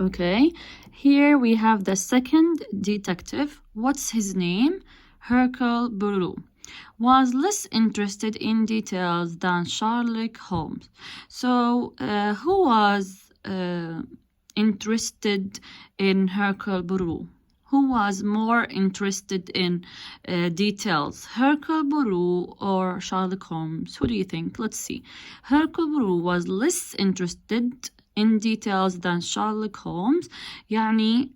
Okay, here we have the second detective. What's his name? Hercule Poirot. Was less interested in details than Sherlock Holmes. So, who was interested in Hercule Poirot? Who was more interested in details, Hercule Poirot or Sherlock Holmes? Who do you think? Let's see. Hercule Poirot was less interested in details than Sherlock Holmes. يعني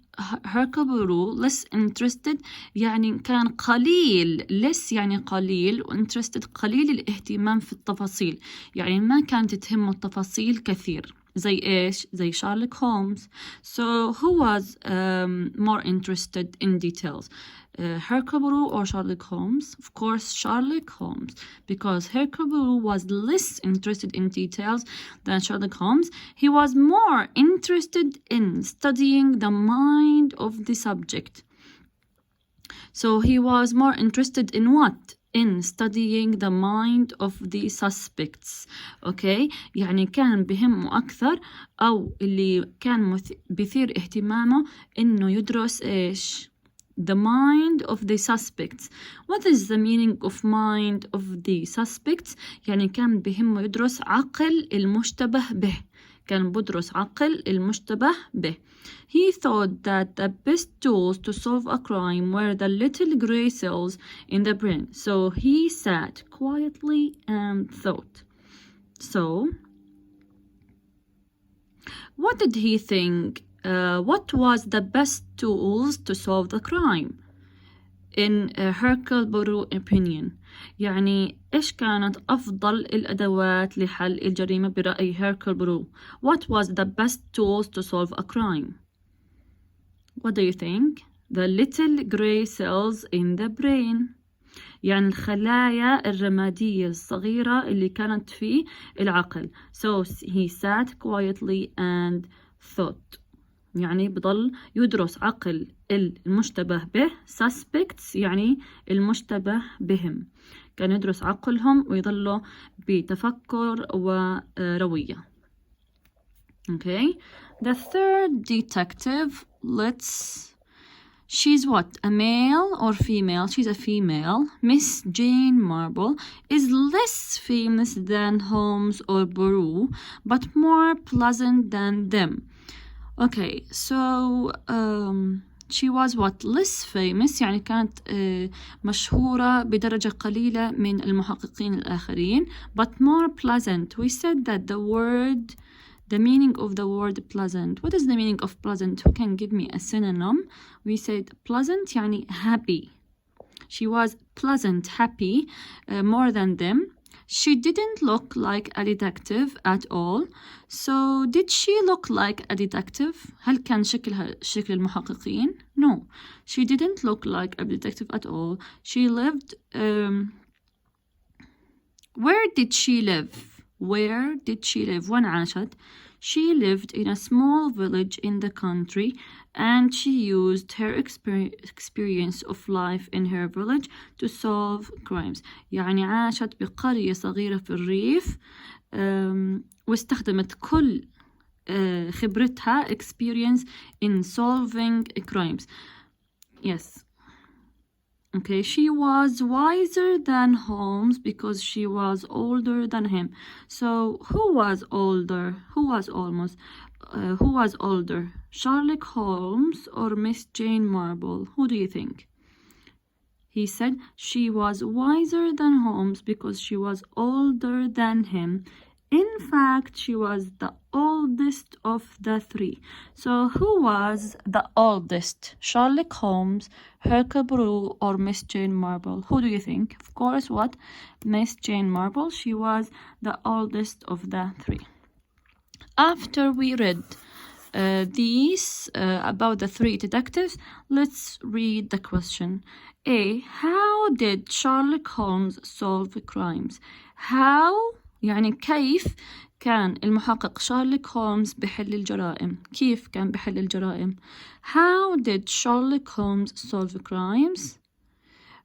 Hercule Poirot less interested يعني كان قليل less يعني قليل interested قليل الاهتمام في التفاصيل يعني ما كانت تهمه التفاصيل كثير زي إيش؟ زي Sherlock Holmes. So who was more interested in details? Hercule Poirot or Sherlock Holmes? Of course, Sherlock Holmes, because Hercule Poirot was less interested in details than Sherlock Holmes. He was more interested in studying the mind of the subject. So he was more interested in what? In studying the mind of the suspects. Okay, يعني كان بهمه أكثر أو اللي كان بيثير اهتمامه إنه يدرس إيش؟ The mind of the suspects. What is the meaning of mind of the suspects? يعني كان بهمه يدرس عقل المشتبه به. كان بدرس عقل المشتبه به. He thought that the best tools to solve a crime were the little gray cells in the brain. So he sat quietly and thought. So, what did he think? What was the best tools to solve the crime? In Hercule Poirot opinion. يعني إيش كانت أفضل الأدوات لحل الجريمة برأي Hercule Poirot? What was the best tools to solve a crime? What do you think? The little gray cells in the brain. يعني الخلايا الرمادية الصغيرة اللي كانت في العقل. So he sat quietly and thought. يعني بضل يدرس عقل المشتبه به suspects يعني المشتبه بهم كان يدرس عقلهم ويظلوا بتفكر وروية. Okay, the third detective, she's what? A male or female? She's a female. Miss Jane Marple is less famous than Holmes or Poirot, but more pleasant than them. Okay, so she was what? Less famous يعني كانت مشهورة بدرجة قليلة من المحققين الآخرين, but more pleasant. We said that the meaning of the word pleasant. What is the meaning of pleasant? Who can give me a synonym? We said pleasant يعني happy. She was pleasant, happy, more than them. She didn't look like a detective at all. So did she look like a detective? هل كان شكلها شكل المحققين? No, she didn't look like a detective at all. She lived where did she live? Where did she live? وين عاشت? She lived in a small village in the country, and she used her experience of life in her village to solve crimes. يعني عاشت بقرية صغيرة في الريف واستخدمت كل خبرتها experience in solving crimes. Yes. Okay, she was wiser than Holmes because she was older than him. So who was older? Who was older? Sherlock Holmes or Miss Jane Marple? Who do you think? He said she was wiser than Holmes because she was older than him. In fact, she was the oldest of the three. So who was the oldest? Sherlock Holmes, Hercule Poirot, or Miss Jane Marple? Who do you think? Of course, what? Miss Jane Marple. She was the oldest of the three. After we read these about the three detectives, let's read the question. A. How did Sherlock Holmes solve crimes? How يعني كيف كان المحقق شارلوك هولمز بحل الجرائم؟ كيف كان بحل الجرائم؟ How did Sherlock Holmes solve crimes?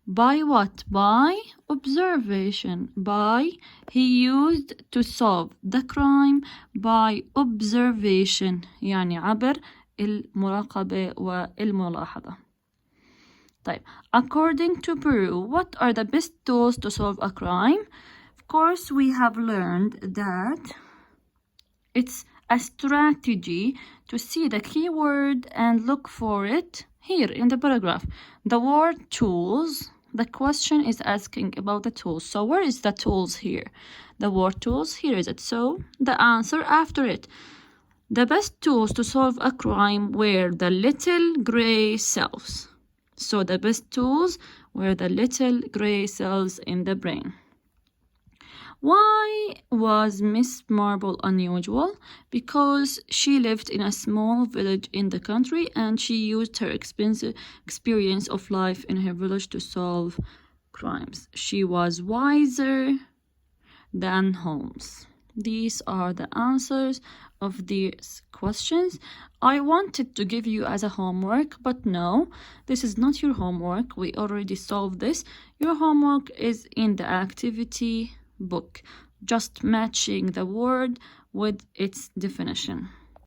By what? By observation. By he used to solve the crime by observation يعني عبر المراقبة والملاحظة. طيب, according to Peru, what are the best tools to solve a crime? Of course, we have learned that it's a strategy to see the keyword and look for it here in the paragraph. The word tools, the question is asking about the tools. So where is the tools here? The word tools, here is it. So the answer after it. The best tools to solve a crime were the little gray cells. So the best tools were the little gray cells in the brain. Why was Miss Marple unusual? Because she lived in a small village in the country and she used her experience of life in her village to solve crimes. She was wiser than Holmes. These are the answers of these questions. I wanted to give you as a homework, but no, this is not your homework. We already solved this. Your homework is in the activity book, just matching the word with its definition.